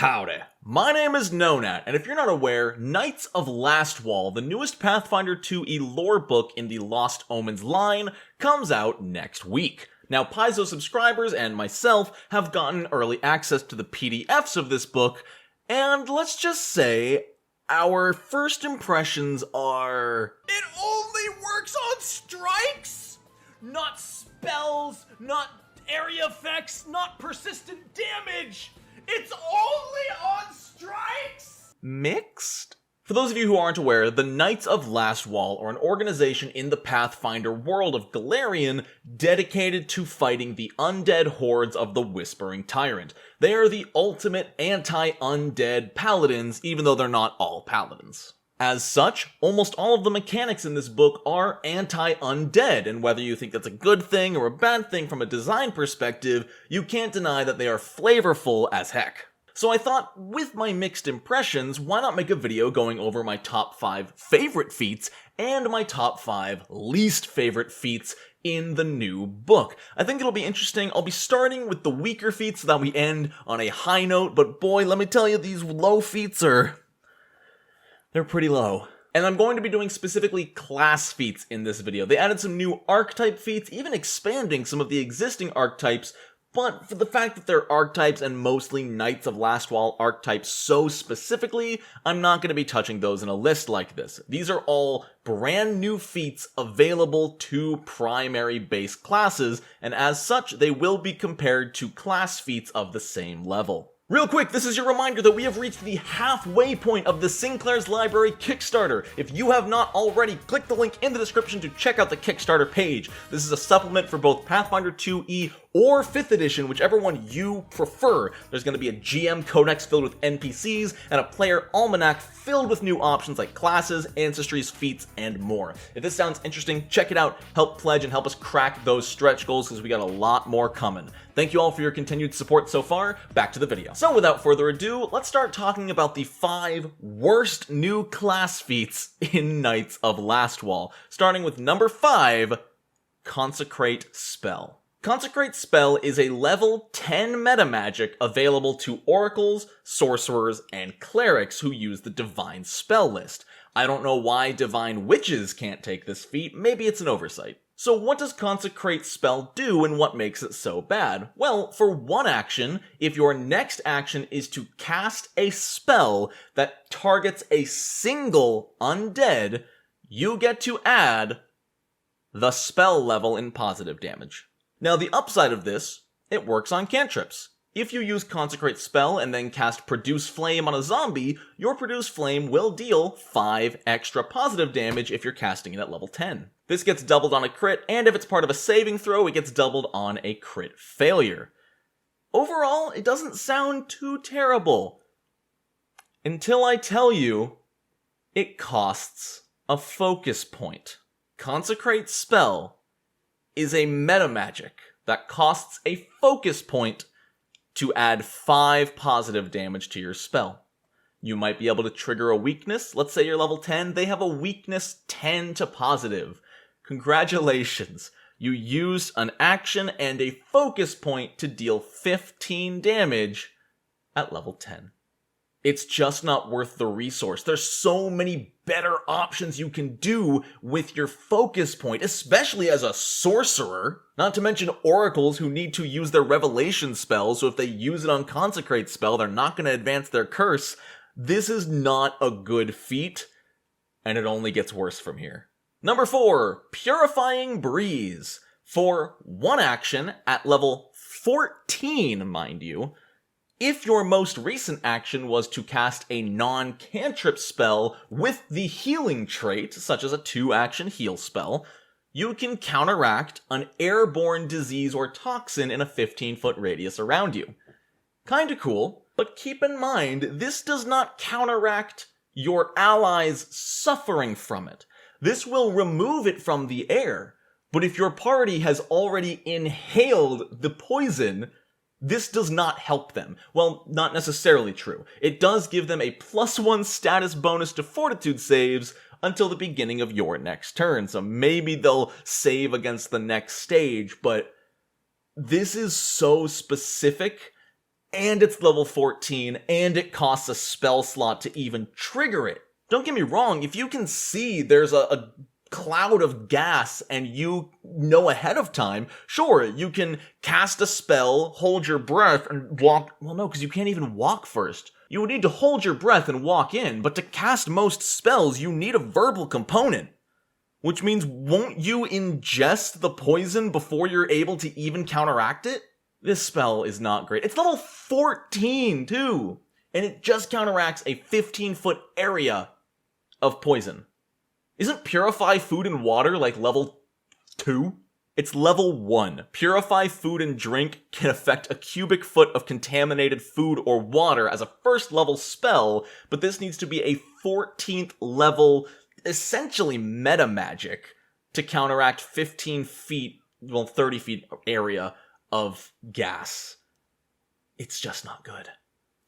Howdy, my name is Nonat, and if you're not aware, Knights of Lastwall, the newest Pathfinder 2e lore book in the Lost Omens line, comes out next week. Now, Paizo subscribers and myself have gotten early access to the PDFs of this book, and let's just say, our first impressions are... It only works on strikes! Not spells, not area effects, not persistent damage! It's only on strikes! Mixed? For those of you who aren't aware, the Knights of Lastwall are an organization in the Pathfinder world of Golarion dedicated to fighting the undead hordes of the Whispering Tyrant. They are the ultimate anti-undead paladins, even though they're not all paladins. As such, almost all of the mechanics in this book are anti-undead, and whether you think that's a good thing or a bad thing from a design perspective, you can't deny that they are flavorful as heck. So I thought, with my mixed impressions, why not make a video going over my top 5 favorite feats and my top 5 least favorite feats in the new book. I think it'll be interesting. I'll be starting with the weaker feats so that we end on a high note, but boy, let me tell you, these low feats they're pretty low. And I'm going to be doing specifically class feats in this video. They added some new archetype feats, even expanding some of the existing archetypes, but for the fact that they're archetypes and mostly Knights of Lastwall archetypes so specifically, I'm not going to be touching those in a list like this. These are all brand new feats available to primary base classes, and as such, they will be compared to class feats of the same level. Real quick, this is your reminder that we have reached the halfway point of the Sinclair's Library Kickstarter. If you have not already, click the link in the description to check out the Kickstarter page. This is a supplement for both Pathfinder 2e or 5th edition, whichever one you prefer. There's going to be a GM codex filled with NPCs and a player almanac filled with new options like classes, ancestries, feats, and more. If this sounds interesting, check it out, help pledge, and help us crack those stretch goals because we got a lot more coming. Thank you all for your continued support so far. Back to the video. So without further ado, let's start talking about the 5 worst new class feats in Knights of Lastwall. Starting with number 5, Consecrate Spell. Consecrate Spell is a level 10 meta magic available to oracles, sorcerers, and clerics who use the Divine Spell list. I don't know why Divine Witches can't take this feat, maybe it's an oversight. So what does Consecrate Spell do and what makes it so bad? Well, for one action, if your next action is to cast a spell that targets a single undead, you get to add the spell level in positive damage. Now the upside of this, it works on cantrips. If you use Consecrate Spell and then cast Produce Flame on a zombie, your Produce Flame will deal 5 extra positive damage if you're casting it at level 10. This gets doubled on a crit, and if it's part of a saving throw, it gets doubled on a crit failure. Overall, it doesn't sound too terrible. Until I tell you, it costs a focus point. Consecrate Spell is a meta magic that costs a focus point to add 5 positive damage to your spell. You might be able to trigger a weakness. Let's say you're level 10, they have a weakness 10 to positive. Congratulations, you used an action and a focus point to deal 15 damage at level 10. It's just not worth the resource. There's so many better options you can do with your focus point, especially as a sorcerer. Not to mention oracles who need to use their revelation spell, so if they use it on Consecrate Spell, they're not going to advance their curse. This is not a good feat, and it only gets worse from here. Number 4, Purifying Breeze. For one action, at level 14, mind you, if your most recent action was to cast a non-cantrip spell with the healing trait, such as a 2-action heal spell, you can counteract an airborne disease or toxin in a 15-foot radius around you. Kinda cool, but keep in mind, this does not counteract your allies suffering from it. This will remove it from the air, but if your party has already inhaled the poison, this does not help them. Well, not necessarily true. It does give them a +1 status bonus to fortitude saves until the beginning of your next turn, so maybe they'll save against the next stage, but this is so specific and it's level 14, and it costs a spell slot to even trigger it. Don't get me wrong, if you can see there's a cloud of gas and you know ahead of time, sure, you can cast a spell, hold your breath, and walk. Well, no, because you can't even walk first. You would need to hold your breath and walk in, but to cast most spells, you need a verbal component. Which means, won't you ingest the poison before you're able to even counteract it? This spell is not great. It's level 14, too. And it just counteracts a 15-foot area of poison. Isn't Purify Food and Water like level 2? It's level 1. Purify Food and Drink can affect a cubic foot of contaminated food or water as a first level spell, but this needs to be a 14th level, essentially meta magic, to counteract 15 feet, well, 30 feet area of gas. It's just not good.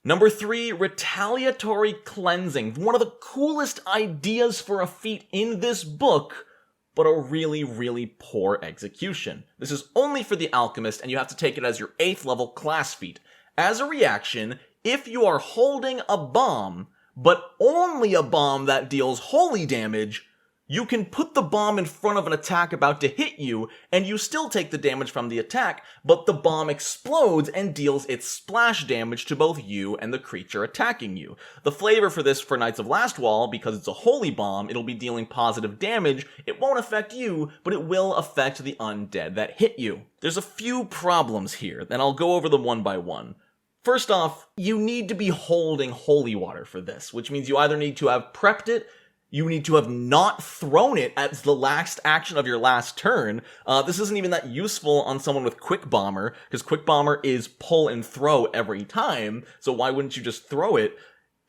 Number 3, Retaliatory Cleansing. One of the coolest ideas for a feat in this book, but a really, really poor execution. This is only for the Alchemist, and you have to take it as your 8th level class feat. As a reaction, if you are holding a bomb, but only a bomb that deals holy damage, you can put the bomb in front of an attack about to hit you, and you still take the damage from the attack, but the bomb explodes and deals its splash damage to both you and the creature attacking you. The flavor for this for Knights of Lastwall, because it's a holy bomb, it'll be dealing positive damage. It won't affect you, but it will affect the undead that hit you. There's a few problems here, and I'll go over them one by one. First off, you need to be holding holy water for this, which means you either need to have prepped it, you need to have not thrown it as the last action of your last turn. This isn't even that useful on someone with Quick Bomber, because Quick Bomber is pull and throw every time, so why wouldn't you just throw it?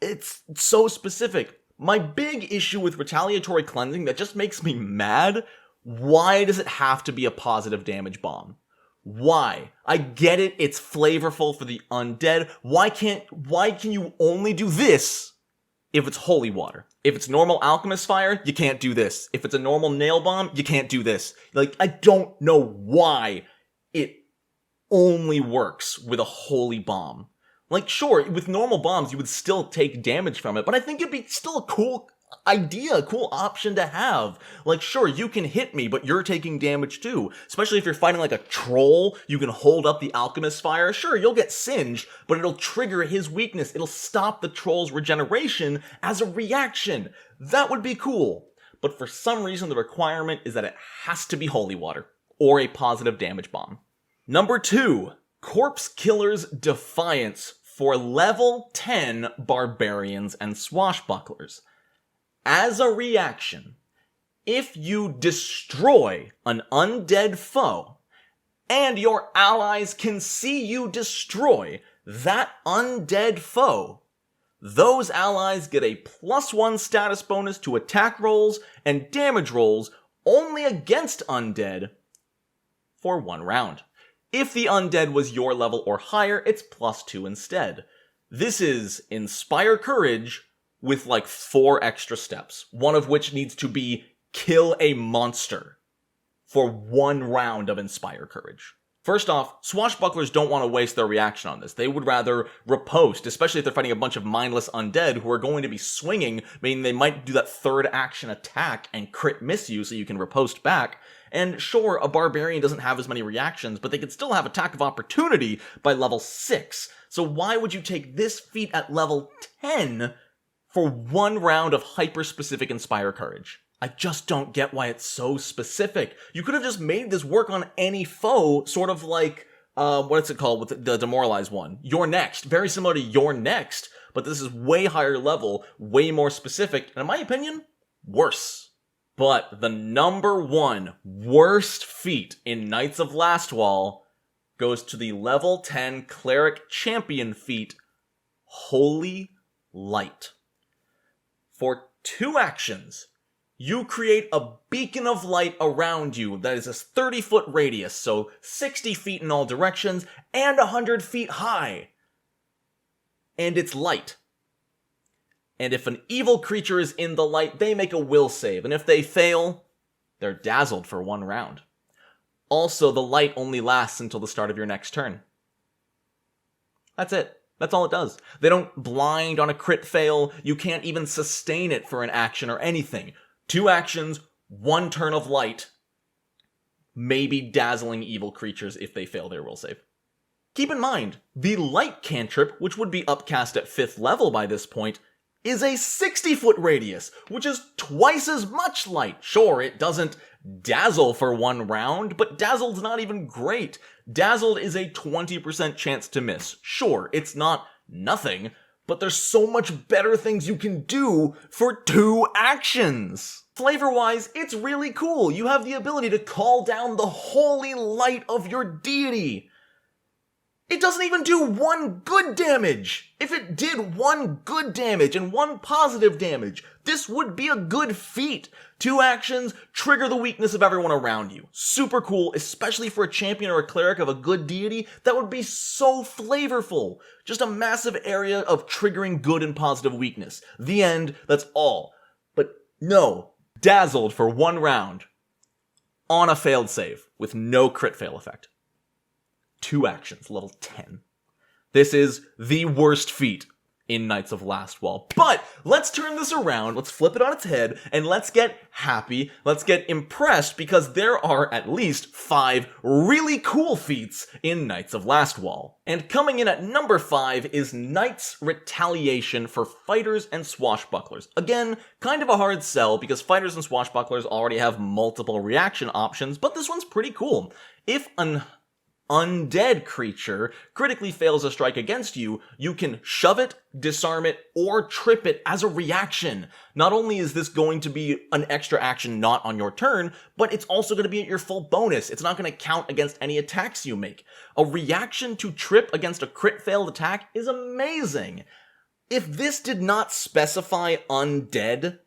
It's so specific. My big issue with Retaliatory Cleansing that just makes me mad, why does it have to be a positive damage bomb? Why? I get it, it's flavorful for the undead. Why can you only do this if it's holy water? If it's normal alchemist fire, you can't do this. If it's a normal nail bomb, you can't do this. Like, I don't know why it only works with a holy bomb. Like, sure, with normal bombs, you would still take damage from it, but I think it'd be still a cool idea, a cool option to have. Like, sure, you can hit me, but you're taking damage too. Especially if you're fighting like a troll, you can hold up the alchemist fire. Sure, you'll get singed, but it'll trigger his weakness. It'll stop the troll's regeneration as a reaction. That would be cool. But for some reason, the requirement is that it has to be holy water or a positive damage bomb. Number 2, Corpse Killer's Defiance for level 10 barbarians and swashbucklers. As a reaction, if you destroy an undead foe, and your allies can see you destroy that undead foe, those allies get a +1 status bonus to attack rolls and damage rolls only against undead for 1 round. If the undead was your level or higher, it's +2 instead. This is Inspire Courage with like 4 extra steps, one of which needs to be kill a monster for 1 round of Inspire Courage. First off, swashbucklers don't want to waste their reaction on this. They would rather riposte, especially if they're fighting a bunch of mindless undead who are going to be swinging, meaning they might do that 3rd action attack and crit miss you so you can riposte back. And sure, a barbarian doesn't have as many reactions, but they can still have attack of opportunity by level 6. So why would you take this feat at level 10 for 1 round of hyper-specific Inspire Courage? I just don't get why it's so specific. You could have just made this work on any foe, sort of like, what's it called with the Demoralize one? You're Next. Very similar to You're Next, but this is way higher level, way more specific, and in my opinion, worse. But the number 1 worst feat in Knights of Lastwall goes to the level 10 Cleric Champion feat, Holy Light. For 2 actions, you create a beacon of light around you that is a 30-foot radius, so 60 feet in all directions, and 100 feet high. And it's light. And if an evil creature is in the light, they make a will save, and if they fail, they're dazzled for 1 round. Also, the light only lasts until the start of your next turn. That's it. That's all it does. They don't blind on a crit fail. You can't even sustain it for an action or anything. 2 actions, 1 turn of light, maybe dazzling evil creatures if they fail their will save. Keep in mind, the light cantrip, which would be upcast at 5th level by this point, is a 60-foot radius, which is twice as much light. Sure, it doesn't dazzle for 1 round, but dazzled's not even great. Dazzled is a 20% chance to miss. Sure, it's not nothing, but there's so much better things you can do for 2 actions. Flavor-wise, it's really cool. You have the ability to call down the holy light of your deity. It doesn't even do 1 good damage. If it did 1 good damage and 1 positive damage, this would be a good feat. 2 actions, trigger the weakness of everyone around you. Super cool, especially for a champion or a cleric of a good deity. That would be so flavorful. Just a massive area of triggering good and positive weakness. The end, that's all. But no, dazzled for 1 round on a failed save with no crit fail effect. 2 actions, level 10. This is the worst feat in Knights of Lastwall. But let's turn this around, let's flip it on its head, and let's get happy, let's get impressed, because there are at least 5 really cool feats in Knights of Lastwall. And coming in at number 5 is Knight's Retaliation for Fighters and Swashbucklers. Again, kind of a hard sell, because Fighters and Swashbucklers already have multiple reaction options, but this one's pretty cool. If an undead creature critically fails a strike against you, you can shove it, disarm it, or trip it as a reaction. Not only is this going to be an extra action not on your turn, but it's also going to be at your full bonus. It's not going to count against any attacks you make. A reaction to trip against a crit failed attack is amazing. If this did not specify undead,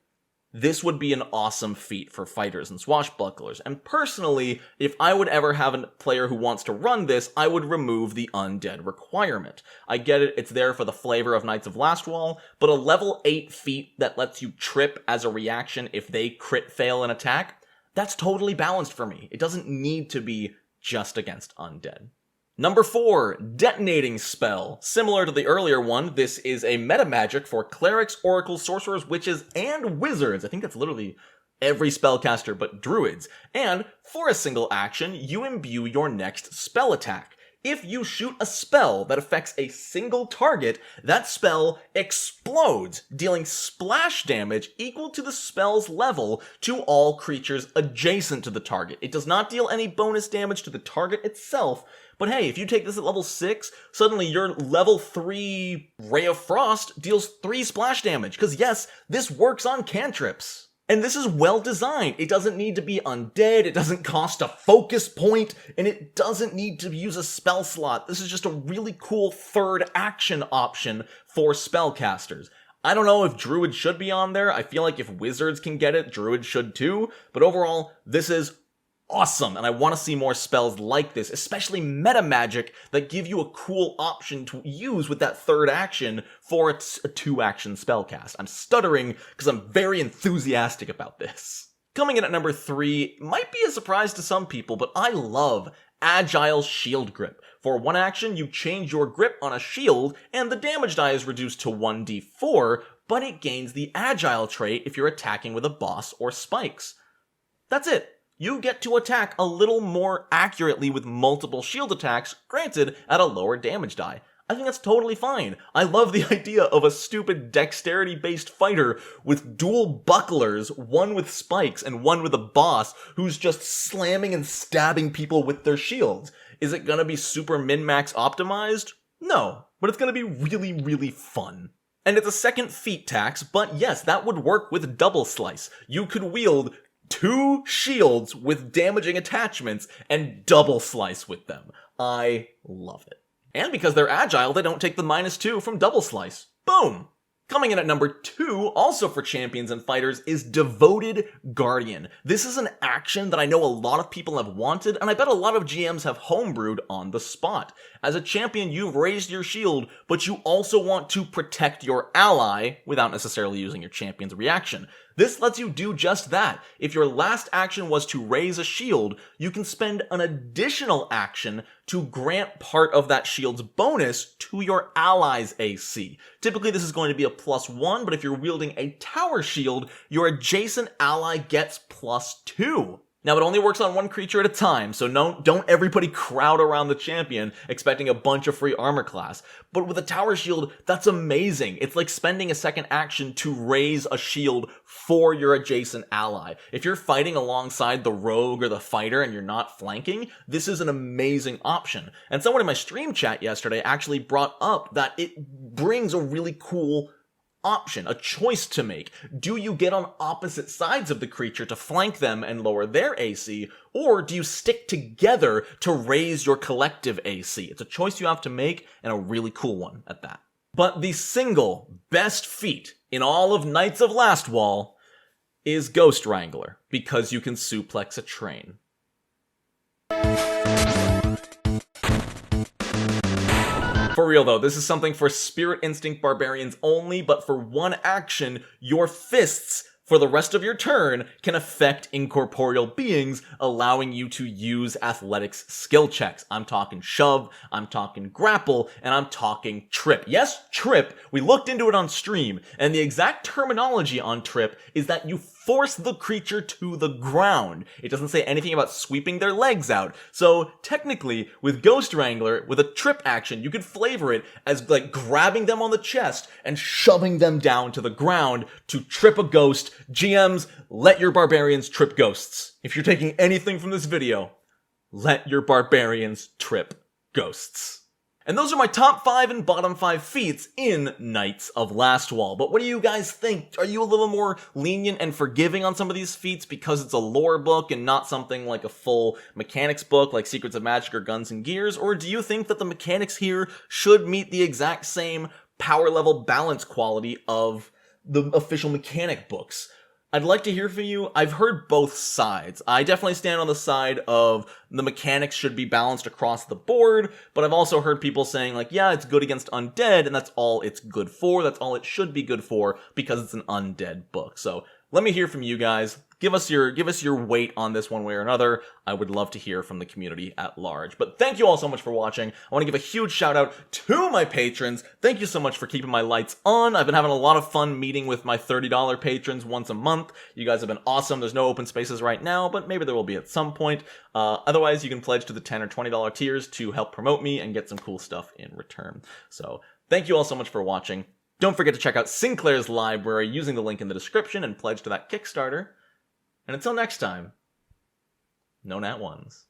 this would be an awesome feat for fighters and swashbucklers, and personally, if I would ever have a player who wants to run this, I would remove the undead requirement. I get it, it's there for the flavor of Knights of Lastwall, but a level 8 feat that lets you trip as a reaction if they crit fail an attack, that's totally balanced for me. It doesn't need to be just against undead. Number 4, Detonating Spell. Similar to the earlier one, this is a meta magic for clerics, oracles, sorcerers, witches, and wizards. I think that's literally every spellcaster but druids. And for a single action, you imbue your next spell attack. If you shoot a spell that affects a single target, that spell explodes, dealing splash damage equal to the spell's level to all creatures adjacent to the target. It does not deal any bonus damage to the target itself, but hey, if you take this at level 6, suddenly your level 3 Ray of Frost deals 3 splash damage, because yes, this works on cantrips. And this is well designed. It doesn't need to be undead, it doesn't cost a focus point, and it doesn't need to use a spell slot. This is just a really cool 3rd action option for spellcasters. I don't know if druids should be on there. I feel like if wizards can get it, druids should too. But overall, this is awesome, and I want to see more spells like this, especially meta magic that give you a cool option to use with that 3rd action for a 2-action spellcast. I'm stuttering because I'm very enthusiastic about this. Coming in at number 3 might be a surprise to some people, but I love Agile Shield Grip. For 1 action, you change your grip on a shield, and the damage die is reduced to 1d4, but it gains the Agile trait if you're attacking with a boss or spikes. That's it. You get to attack a little more accurately with multiple shield attacks, granted at a lower damage die. I think that's totally fine. I love the idea of a stupid dexterity-based fighter with dual bucklers, one with spikes and one with a boss, who's just slamming and stabbing people with their shields. Is it gonna be super min-max optimized? No, but it's gonna be really, really fun. And it's a second feat tax, but yes, that would work with Double Slice. You could wield 2 shields with damaging attachments and double slice with them. I love it. And because they're agile, they don't take the -2 from double slice. Boom! Coming in at number 2, also for champions and fighters, is Devoted Guardian. This is an action that I know a lot of people have wanted, and I bet a lot of GMs have homebrewed on the spot. As a champion, you've raised your shield, but you also want to protect your ally without necessarily using your champion's reaction. This lets you do just that. If your last action was to raise a shield, you can spend an additional action to grant part of that shield's bonus to your ally's AC. Typically this is going to be a +1, but if you're wielding a tower shield, your adjacent ally gets +2. Now, it only works on one creature at a time, so don't everybody crowd around the champion expecting a bunch of free armor class. But with a tower shield, that's amazing. It's like spending a second action to raise a shield for your adjacent ally. If you're fighting alongside the rogue or the fighter and you're not flanking, this is an amazing option. And someone in my stream chat yesterday actually brought up that it brings a really cool option, a choice to make. Do you get on opposite sides of the creature to flank them and lower their AC, or do you stick together to raise your collective AC? It's a choice you have to make, and a really cool one at that. But the single best feat in all of Knights of Lastwall is Ghost Wrangler, because you can suplex a train. For real though, this is something for Spirit Instinct Barbarians only, but for one action, your fists for the rest of your turn can affect incorporeal beings, allowing you to use athletics skill checks. I'm talking shove, I'm talking grapple, and I'm talking trip. Yes, trip. We looked into it on stream, and the exact terminology on trip is that you force the creature to the ground. It doesn't say anything about sweeping their legs out. So technically, with Ghost Wrangler, with a trip action, you could flavor it as like grabbing them on the chest and shoving them down to the ground to trip a ghost. GMs, let your barbarians trip ghosts. If you're taking anything from this video, let your barbarians trip ghosts. And those are my top 5 and bottom 5 feats in Knights of Lastwall. But what do you guys think? Are you a little more lenient and forgiving on some of these feats because it's a lore book and not something like a full mechanics book like Secrets of Magic or Guns and Gears? Or do you think that the mechanics here should meet the exact same power level balance quality of the official mechanic books? I'd like to hear from you. I've heard both sides. I definitely stand on the side of the mechanics should be balanced across the board, but I've also heard people saying like, yeah, it's good against undead, and that's all it's good for. That's all it should be good for because it's an undead book. So let me hear from you guys. Give us your weight on this one way or another. I would love to hear from the community at large. But thank you all so much for watching. I want to give a huge shout out to my patrons. Thank you so much for keeping my lights on. I've been having a lot of fun meeting with my $30 patrons once a month. You guys have been awesome. There's no open spaces right now, but maybe there will be at some point. Otherwise, you can pledge to the $10 or $20 tiers to help promote me and get some cool stuff in return. So thank you all so much for watching. Don't forget to check out Sinclair's library using the link in the description and pledge to that Kickstarter. And until next time, Nonat ones.